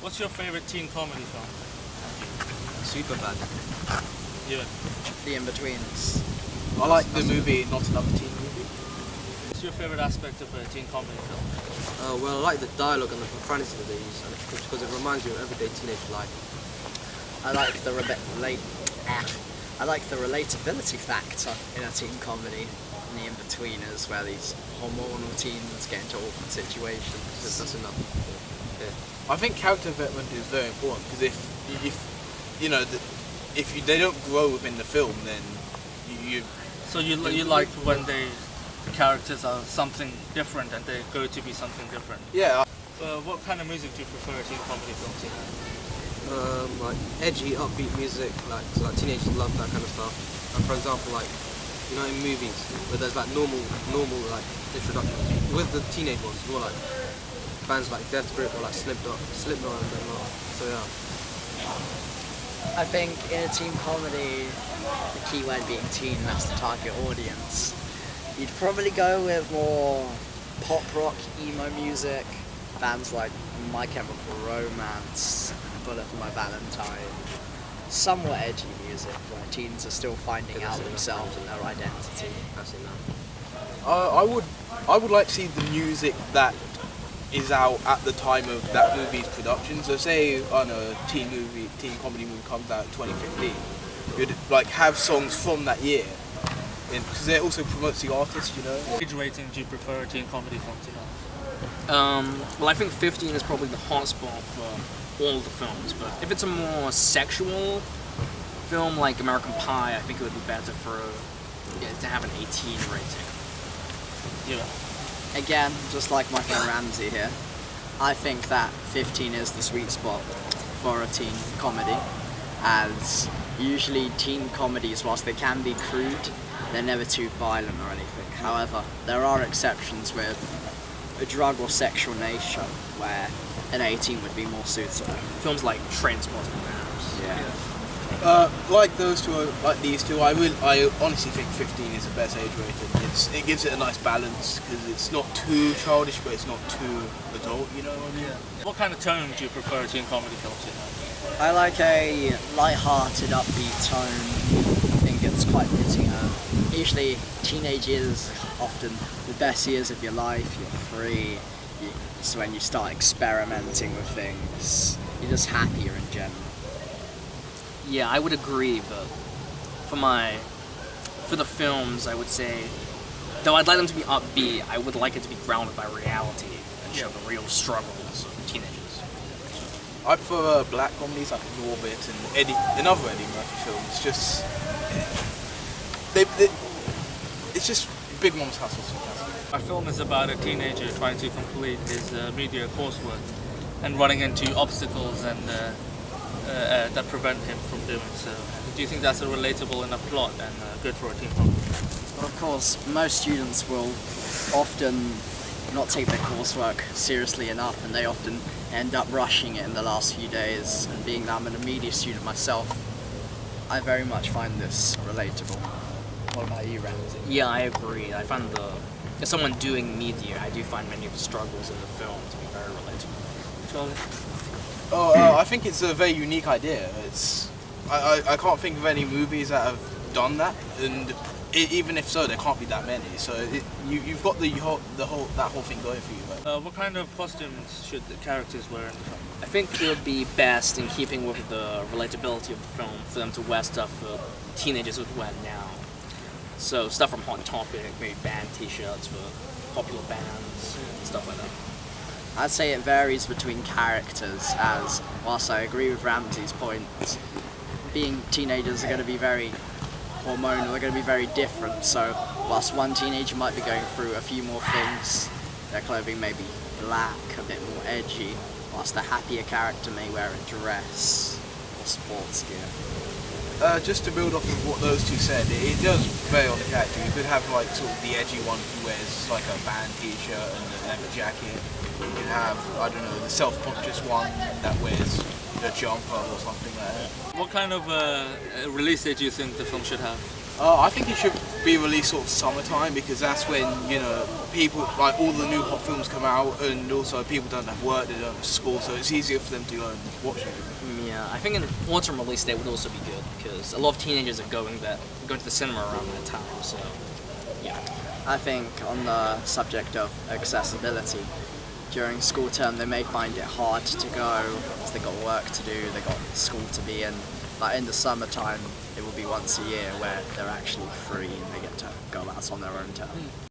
What's your favorite teen comedy film? Superbad. Yeah. The In-Betweens. I like the movie Not Another Teen Movie. What's your favorite aspect of a teen comedy film? Well, I like the dialogue and the profanity that they use because it reminds you of everyday teenage life. I like the relatability factor in a teen comedy. In The In-Betweeners, where these hormonal teens get into awkward situations. That's enough. I think character development is very important because if you know if they don't grow within the film, then you So you like when the characters are something different and they go to be something different. yeah. What kind of music do you prefer teen comedy films to have? Like edgy, upbeat music, like teenagers love that kind of stuff. And for example, like you know, in movies where there's like normal like introductions. With the teenage ones, more like bands like Death Grip or like Slipknot and whatnot. So yeah. I think in a teen comedy, the key word being teen, that's the target audience. You'd probably go with more pop rock, emo music, bands like My Chemical Romance, Bullet for My Valentine. Somewhat edgy music where teens are still finding out themselves and their identity. That's enough. I would like to see the music that is out at the time of that movie's production. So say a teen comedy movie comes out in 2015, you'd like have songs from that year, because it also promotes the artist, you know. What age rating do you prefer a teen comedy film to have? Well, I think 15 is probably the hot spot for all the films, but if it's a more sexual film like American Pie, I think it would be better to have an 18 rating. Yeah. Again, just like my friend Ramsey here, I think that 15 is the sweet spot for a teen comedy, as usually teen comedies, whilst they can be crude, they're never too violent or anything. However, there are exceptions with a drug or sexual nature where an 18 would be more suitable. Films like Trainspotting, perhaps. Yeah. Like those two, like these two, I honestly think 15 is the best age rating. It gives it a nice balance because it's not too childish, but it's not too adult. You know what I mean? Yeah. What kind of tone do you prefer a teen comedy film to have? I like a light-hearted, upbeat tone. I think it's quite fitting. Usually, teenage years are often the best years of your life. You're free. It's when you start experimenting with things. You're just happier in general. Yeah, I would agree, but for the films, I would say, though I'd like them to be upbeat, I would like it to be grounded by reality and show the real struggles of teenagers. I prefer black comedies like Norbit and other Eddie Murphy films. Just it's just Big Mom's House. Our film is about a teenager trying to complete his media coursework and running into obstacles and that prevent him from doing so. Do you think that's a relatable enough plot and good for a teen comedy? Well, of course, most students will often not take their coursework seriously enough, and they often end up rushing it in the last few days. And being that I'm a media student myself, I very much find this relatable. What about you, Ramsey? Yeah, I agree. I find as someone doing media, I do find many of the struggles in the film to be very relatable. Charlie? I think it's a very unique idea. I can't think of any movies that have done that, and even if so, there can't be that many. So you've got that whole thing going for you. Right? What kind of costumes should the characters wear in the film? I think it would be best, in keeping with the relatability of the film, for them to wear stuff teenagers would wear now. So stuff from Hot Topic, maybe band t-shirts for popular bands, stuff like that. I'd say it varies between characters, as whilst I agree with Ramsey's point, being teenagers are going to be very hormonal, they're going to be very different. So whilst one teenager might be going through a few more things, their clothing may be black, a bit more edgy, whilst the happier character may wear a dress or sports gear. Just to build off of what those two said, it does vary on the character. You could have like sort of the edgy one who wears like a band t-shirt and a leather jacket. You could have, I don't know, the self-conscious one that wears a jumper or something like that. What kind of release date do you think the film should have? I think it should be released sort of summertime because that's when, you know, people, like all the new hot films come out, and also people don't have work, they don't have school, so it's easier for them to go and watch it. Yeah, I think an autumn release date would also be good because a lot of teenagers are going to the cinema around that time. So, yeah. I think on the subject of accessibility, during school term they may find it hard to go because they got work to do, they got school to be in. Like in the summertime, it will be once a year where they're actually free and they get to go out on their own term.